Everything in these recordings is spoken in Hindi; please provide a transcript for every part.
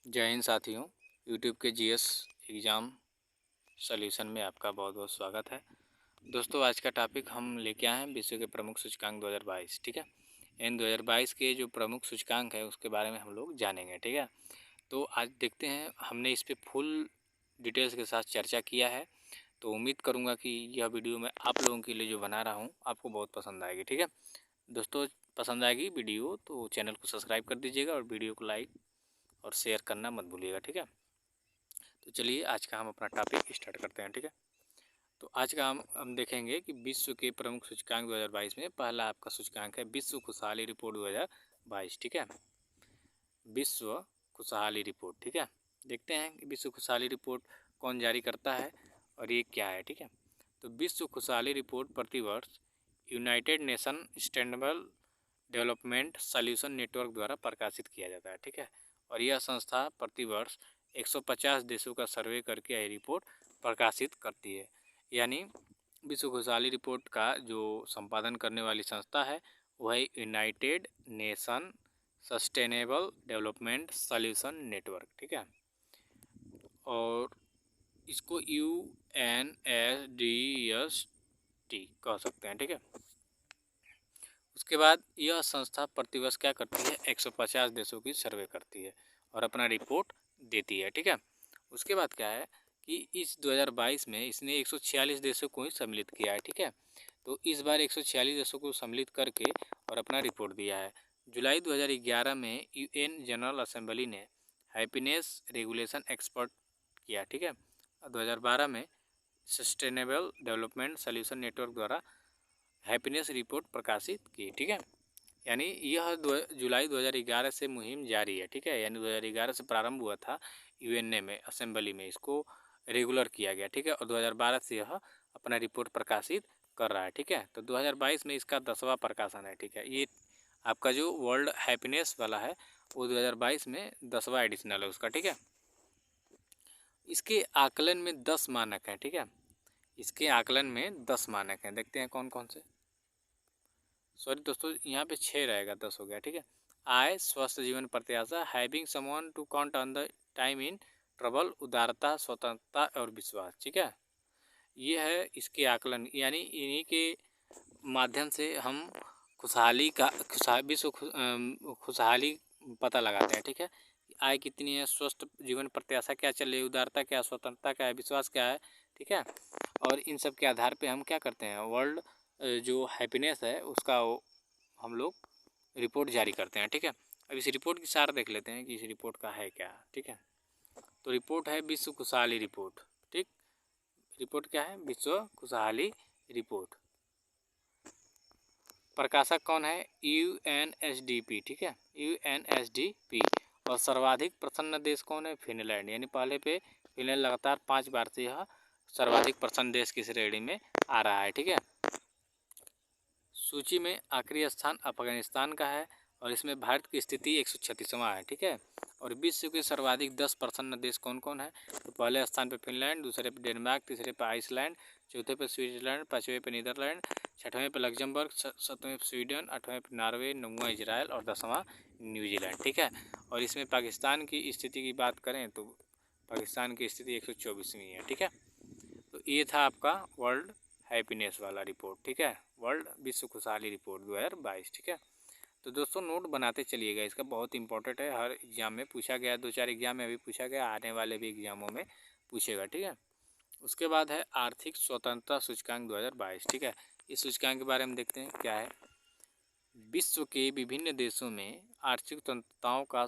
जय हिंद साथियों। यूट्यूब के जीएस एग्ज़ाम सॉल्यूशन में आपका बहुत बहुत स्वागत है। दोस्तों, आज का टॉपिक हम लेके आए हैं विश्व के प्रमुख सूचकांक 2022। ठीक है, इन 2022 के जो प्रमुख सूचकांक है उसके बारे में हम लोग जानेंगे। ठीक है, तो आज देखते हैं, हमने इस पर फुल डिटेल्स के साथ चर्चा किया है। तो उम्मीद करूँगा कि यह वीडियो मैं आप लोगों के लिए जो बना रहा हूँ आपको बहुत पसंद आएगी। ठीक है दोस्तों, पसंद आएगी वीडियो तो चैनल को सब्सक्राइब कर दीजिएगा और वीडियो को लाइक और शेयर करना मत भूलिएगा। ठीक है, तो चलिए आज का हम अपना टॉपिक स्टार्ट करते हैं। ठीक है, तो आज का हम देखेंगे कि विश्व के प्रमुख सूचकांक 2022 में पहला आपका सूचकांक है विश्व खुशहाली रिपोर्ट 2022। ठीक है, विश्व खुशहाली रिपोर्ट। ठीक है, देखते हैं कि विश्व खुशहाली रिपोर्ट कौन जारी करता है और ये क्या है। ठीक है, तो विश्व खुशहाली रिपोर्ट प्रतिवर्ष United nation sustainable development solution network द्वारा प्रकाशित किया जाता है। ठीक है, और यह संस्था प्रतिवर्ष 150 देशों का सर्वे करके यह रिपोर्ट प्रकाशित करती है। यानी विश्व खुशहाली रिपोर्ट का जो संपादन करने वाली संस्था है वह है United nation sustainable development solution network. ठीक है, और इसको UNSDST कह सकते हैं। ठीक है, उसके बाद यह संस्था प्रतिवर्ष क्या करती है, 150 देशों की सर्वे करती है और अपना रिपोर्ट देती है। ठीक है, उसके बाद क्या है कि इस 2022 में इसने 146 देशों को ही सम्मिलित किया है। ठीक है, तो इस बार 146 देशों को सम्मिलित करके और अपना रिपोर्ट दिया है। जुलाई 2011 में UN जनरल असेंबली ने हैप्पीनेस रेगुलेशन एक्सपर्ट किया। ठीक है, 2012 में सस्टेनेबल डेवलपमेंट सॉल्यूशन नेटवर्क द्वारा हैप्पीनेस रिपोर्ट प्रकाशित की। ठीक है, यानी यह जुलाई 2011 से मुहिम जारी है। ठीक है, यानी 2011 से प्रारंभ हुआ था UN में असेंबली में, इसको रेगुलर किया गया। ठीक है, और 2012 से यह अपना रिपोर्ट प्रकाशित कर रहा है। ठीक है, तो 2022 में इसका 10वां प्रकाशन है। ठीक है, ये आपका जो वर्ल्ड हैप्पीनेस वाला है वो 2022 में 10वां एडिशनल है उसका। ठीक है, इसके आकलन में 10 मानक हैं। ठीक है, इसके आकलन में 10 मानक हैं। देखते हैं कौन कौन से। सॉरी दोस्तों, यहाँ पे 6 रहेगा, 10 हो गया। ठीक है, आय, स्वस्थ जीवन प्रत्याशा, having someone to count on the time in trouble, उदारता, स्वतंत्रता और विश्वास। ठीक है, ये है इसके आकलन, यानी इन्हीं के माध्यम से हम खुशहाली का विश्व खुशहाली पता लगाते हैं। ठीक है, आय कितनी है, स्वस्थ जीवन प्रत्याशा क्या चल रही है, उदारता क्या, स्वतंत्रता क्या है, विश्वास क्या है। ठीक है, और इन सब के आधार पे हम क्या करते हैं, वर्ल्ड जो हैप्पीनेस है उसका हम लोग रिपोर्ट जारी करते हैं। ठीक है, अब इस रिपोर्ट की सार देख लेते हैं कि इस रिपोर्ट का है क्या। ठीक है, तो रिपोर्ट है विश्व खुशहाली रिपोर्ट। ठीक, रिपोर्ट क्या है, विश्व खुशहाली रिपोर्ट। प्रकाशक कौन है, UNSDP। ठीक है, UNSDP। और सर्वाधिक प्रसन्न देश कौन है, फिनलैंड। यानी पहले पे फिनलैंड लगातार 5 बार से यह सर्वाधिक प्रसन्न देश की श्रेणी में आ रहा है। ठीक है, सूची में आखिरी स्थान अफगानिस्तान का है और इसमें भारत की स्थिति 136वां है। ठीक है, और विश्व के सर्वाधिक 10 प्रसन्न देश कौन कौन है, तो पहले स्थान पे फिनलैंड, दूसरे पे डेनमार्क, तीसरे पे आइसलैंड, चौथे पे स्विट्जरलैंड, पाँचवें पे नीदरलैंड, छठवें पे लग्जमबर्ग, सातवें पे स्वीडन, आठवें पे नॉर्वे, नौवां इजराइल और 10वां न्यूजीलैंड। ठीक है, और इसमें पाकिस्तान की स्थिति की बात करें तो पाकिस्तान की स्थिति 124वीं है। ठीक है, तो ये था आपका वर्ल्ड हैप्पीनेस वाला रिपोर्ट। ठीक है, वर्ल्ड विश्व खुशहाली रिपोर्ट 2022। ठीक है, तो दोस्तों नोट बनाते चलिएगा, इसका बहुत इंपॉर्टेंट है, हर एग्जाम में पूछा गया, 2-4 एग्जाम में अभी पूछा गया, आने वाले भी एग्जामों में पूछेगा। ठीक है, उसके बाद है आर्थिक स्वतंत्रता सूचकांक 2022। ठीक है, इस सूचकांक के बारे में देखते हैं क्या है। विश्व के विभिन्न देशों में आर्थिक स्वतंत्रताओं का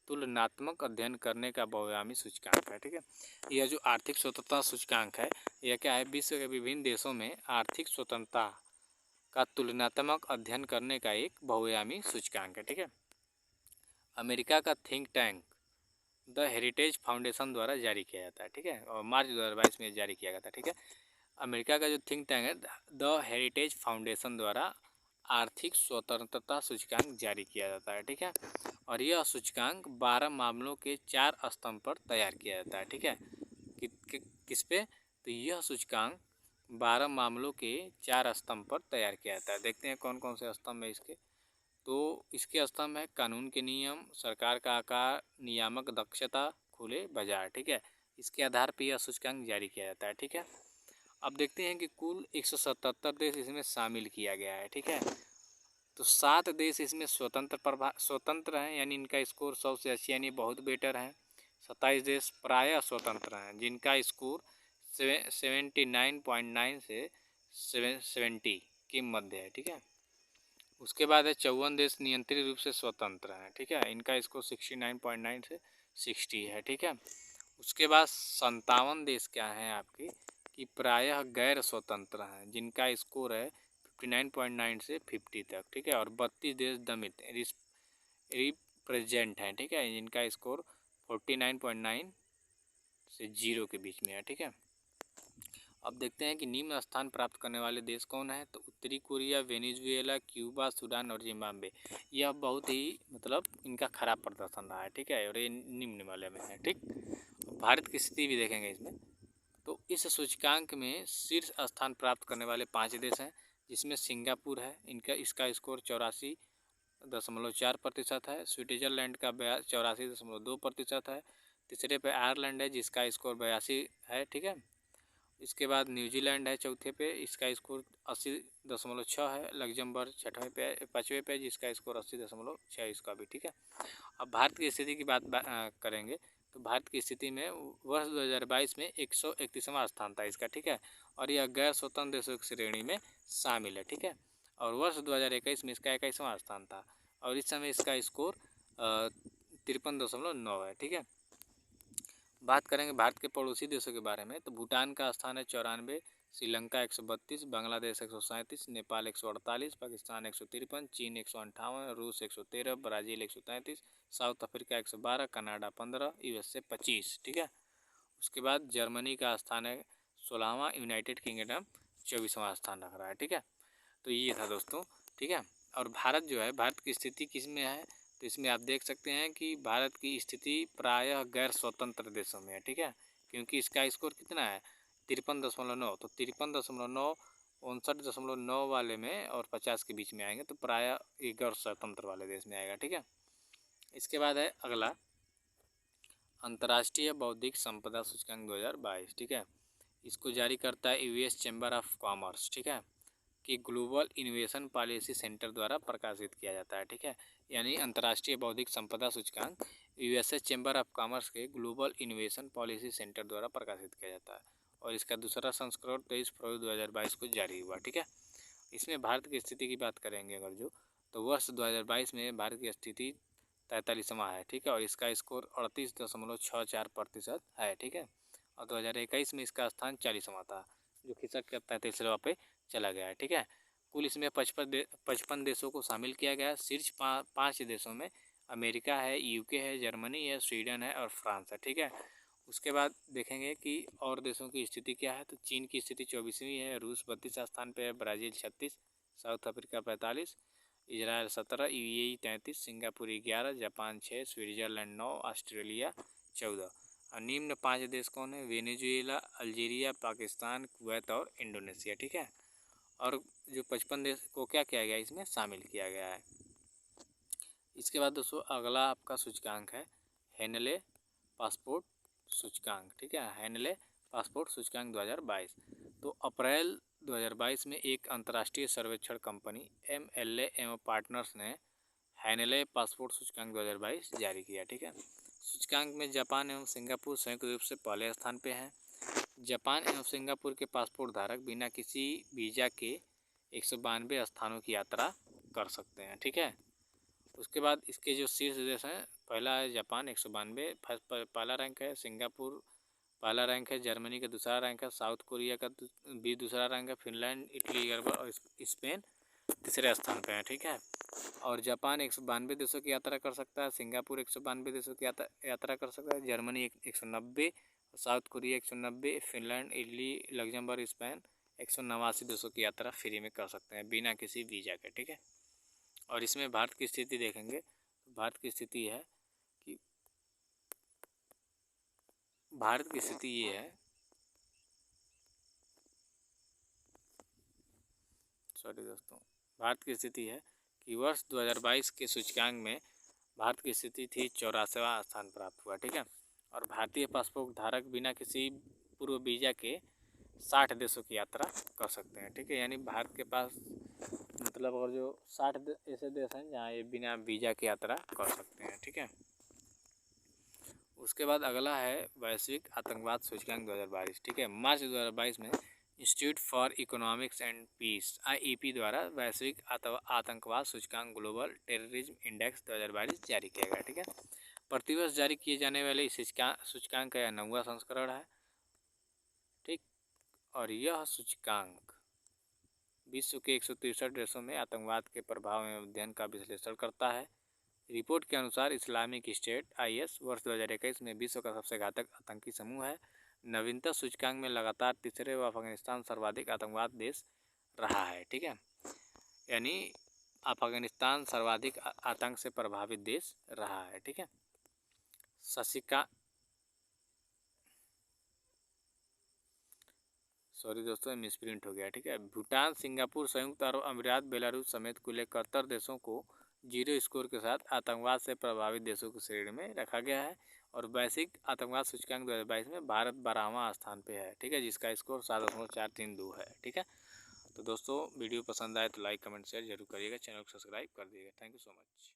तुलनात्मक अध्ययन करने का बहुआयामी सूचकांक है। ठीक है, यह जो आर्थिक स्वतंत्रता सूचकांक है यह क्या है, विश्व के विभिन्न देशों में आर्थिक स्वतंत्रता का तुलनात्मक अध्ययन करने का एक बहुआयामी सूचकांक है। ठीक है, अमेरिका का think tank the heritage foundation द्वारा जारी किया जाता है। ठीक है, और मार्च 2022 में जारी किया गया था। ठीक है, अमेरिका का जो थिंक टैंक है द हेरिटेज फाउंडेशन द्वारा आर्थिक स्वतंत्रता सूचकांक जारी किया जाता है। ठीक है, और यह सूचकांक 12 मामलों के 4 स्तंभ पर तैयार किया जाता है। ठीक है, किस पे, तो यह सूचकांक 12 मामलों के 4 स्तंभ पर तैयार किया जाता है। देखते हैं कौन कौन से स्तंभ है इसके। तो इसके स्तंभ है कानून के नियम, सरकार का आकार, नियामक दक्षता, खुले बाजार। ठीक है, इसके आधार पर यह सूचकांक जारी किया जाता है। ठीक है, अब देखते हैं कि कुल 177 देश इसमें शामिल किया गया है। ठीक है, तो 7 देश इसमें स्वतंत्र हैं, यानी इनका स्कोर 100 से अच्छी यानी बहुत बेटर है। 27 देश प्रायः स्वतंत्र हैं, जिनका स्कोर 79.9 से 70 के मध्य है। ठीक है, उसके बाद है 54 देश नियंत्रित रूप से स्वतंत्र हैं। ठीक है, इनका स्कोर 69.9 से 60 है। ठीक है, उसके बाद 57 देश क्या हैं आपके कि प्रायः गैर स्वतंत्र हैं, जिनका स्कोर है 59.9 से 50 तक। ठीक है, और 32 देश दमित रिप्रेजेंट हैं। ठीक है, जिनका स्कोर 49.9 से 0 के बीच में है। ठीक है, अब देखते हैं कि निम्न स्थान प्राप्त करने वाले देश कौन है। तो उत्तरी कोरिया, वेनेजुएला, क्यूबा, सूडान और जिम्बाब्वे। यह बहुत ही मतलब इनका खराब प्रदर्शन रहा है। ठीक है, और ये निम्न वाले में है। ठीक, भारत की स्थिति भी देखेंगे इसमें। तो इस सूचकांक में शीर्ष स्थान प्राप्त करने वाले 5 देश हैं, जिसमें सिंगापुर है, इसका स्कोर 84.4% है। स्विट्ज़रलैंड का 84.2% है। तीसरे पे आयरलैंड है, जिसका स्कोर 82 है। ठीक है, इसके बाद न्यूजीलैंड है चौथे पे, इसका स्कोर 80.6 है। लग्जमबर्ग पाँचवें पे, जिसका स्कोर 80.6 इसका भी। ठीक है, अब भारत की स्थिति की बात करेंगे। तो भारत की स्थिति में वर्ष 2022 में 131वां स्थान था इसका। ठीक है, और यह गैर स्वतंत्र देशों की श्रेणी में शामिल है। ठीक है, और वर्ष 2021 में इसका 21वां स्थान था, और इस समय इसका स्कोर 53.9 है। ठीक है, बात करेंगे भारत के पड़ोसी देशों के बारे में। तो भूटान का स्थान है 94, श्रीलंका 132, बांग्लादेश 137, नेपाल 148, पाकिस्तान 153, चीन 158, रूस 113, Brazil 133, south Africa 112, Canada 15, USA 25। ठीक है, उसके बाद जर्मनी का स्थान है 16वां, यूनाइटेड किंगडम 24वां स्थान रख रहा है। ठीक है, तो ये था दोस्तों। ठीक है, और भारत जो है, भारत की स्थिति किस में है। तो इसमें आप देख सकते हैं कि भारत की स्थिति प्रायः गैर स्वतंत्र देशों में है। ठीक है, क्योंकि इसका स्कोर कितना है 53.9, तो 53.9 59.9 वाले में और 50 के बीच में आएंगे, तो प्रायः ये गैर स्वतंत्र वाले देश में आएगा। ठीक है, इसके बाद है अगला अंतर्राष्ट्रीय बौद्धिक संपदा सूचकांक 2022। ठीक है, इसको जारी करता है यूएस चैम्बर ऑफ कॉमर्स। ठीक है, कि ग्लोबल इनोवेशन पॉलिसी सेंटर द्वारा प्रकाशित किया जाता है। ठीक है, यानी अंतर्राष्ट्रीय बौद्धिक संपदा सूचकांक यूएसए चैम्बर ऑफ कॉमर्स के ग्लोबल इनोवेशन पॉलिसी सेंटर द्वारा प्रकाशित किया जाता है, और इसका दूसरा संस्करण 23 फरवरी 2022 को जारी हुआ। ठीक है, इसमें भारत की स्थिति की बात करेंगे अगर जो, तो वर्ष 2022 में भारत की स्थिति 43वां है। ठीक है, और इसका स्कोर 38.64% है। ठीक है, और 2021 में इसका स्थान 40वां था, जो खिसक के 35वां पे चला गया है। ठीक है, कुल इसमें 55 देशों को शामिल किया गया है। शीर्ष 5 देशों में अमेरिका है, यूके है, जर्मनी है, स्वीडन है और फ्रांस है। ठीक है, उसके बाद देखेंगे कि और देशों की स्थिति क्या है। तो चीन की स्थिति 24वीं है, रूस 32 स्थान पे है, Brazil 36, south Africa 45, Israel 17, UAE 33, Singapore 11, Japan 6, Switzerland 9, Australia 14। और निम्न 5 देश कौन है, वेनेजुएला, अल्जीरिया, पाकिस्तान, कुवैत और इंडोनेशिया। ठीक है, और जो 55 देश को क्या किया गया इसमें शामिल किया गया है। इसके बाद दोस्तों अगला आपका सूचकांक है हेनले पासपोर्ट सूचकांक। ठीक है, हेनले पासपोर्ट सूचकांक 2022। तो अप्रैल 2022 में एक अंतर्राष्ट्रीय सर्वेक्षण कंपनी MLA एवं पार्टनर्स ने हेनले पासपोर्ट सूचकांक 2022 जारी किया। ठीक है, सूचकांक में जापान एवं सिंगापुर संयुक्त रूप से पहले स्थान पे हैं। जापान एवं सिंगापुर के पासपोर्ट धारक बिना किसी वीज़ा के 192 स्थानों की यात्रा कर सकते हैं। ठीक है, उसके बाद इसके जो शीर्ष देश हैं, पहला है जापान 192, पहला रैंक है, सिंगापुर पहला रैंक है, जर्मनी का दूसरा रैंक है, साउथ कोरिया का भी दूसरा रैंक है, फिनलैंड, इटली और स्पेन तीसरे स्थान पे है। ठीक है, और जापान 192 देशों की यात्रा कर सकता है, सिंगापुर 192 देशों की यात्रा कर सकता है, Germany 190, south Korea 190, Finland, Italy, Luxembourg, Spain 189 देशों की यात्रा फ्री में कर सकते हैं बिना किसी वीज़ा के। ठीक है, और इसमें भारत की स्थिति देखेंगे। भारत की स्थिति है कि भारत की स्थिति ये है, सॉरी दोस्तों, भारत की स्थिति है कि वर्ष 2022 के सूचकांक में भारत की स्थिति थी 84वां स्थान प्राप्त हुआ। ठीक है, और भारतीय पासपोर्ट धारक बिना किसी पूर्व वीज़ा के 60 देशों की यात्रा कर सकते हैं। ठीक है, यानी भारत के पास मतलब और जो 60 ऐसे देश हैं जहाँ ये बिना वीज़ा की यात्रा कर सकते हैं। ठीक है, उसके बाद अगला है वैश्विक आतंकवाद सूचकांक 2022। ठीक है, मार्च 2022 में institute for economics and peace IEP द्वारा वैश्विक आतंकवाद सूचकांक ग्लोबल टेररिज्म इंडेक्स 2022 जारी किया गया। ठीक है, प्रतिवर्ष जारी किए जाने वाले इस सूचकांक का यह 9वां संस्करण है। ठीक, और यह सूचकांक विश्व के 163 देशों में आतंकवाद के प्रभाव एवं अध्ययन का विश्लेषण करता है। रिपोर्ट के अनुसार इस्लामिक स्टेट IS वर्ष 2021 में विश्व का सबसे घातक आतंकी समूह है। नवीनतम सूचकांक में लगातार तीसरे व अफगानिस्तान सर्वाधिक आतंकवाद देश रहा है। ठीक है, यानी अफगानिस्तान सर्वाधिक आतंक से प्रभावित देश रहा है। ठीक है, सॉरी दोस्तों, मिसप्रिंट हो गया। ठीक है, भूटान, सिंगापुर, संयुक्त अरब अमीरात, बेलारूस समेत कुल 71 देशों को 0 स्कोर के साथ आतंकवाद से प्रभावित देशों की श्रेणी में रखा गया है। और वैश्विक आतंकवाद सूचकांक 2022 में भारत 12वां स्थान पे है। ठीक है, जिसका स्कोर 7.432 है। ठीक है, तो दोस्तों वीडियो पसंद आए तो लाइक कमेंट शेयर जरूर करिएगा, चैनल को सब्सक्राइब कर दीजिएगा। Thank you so much.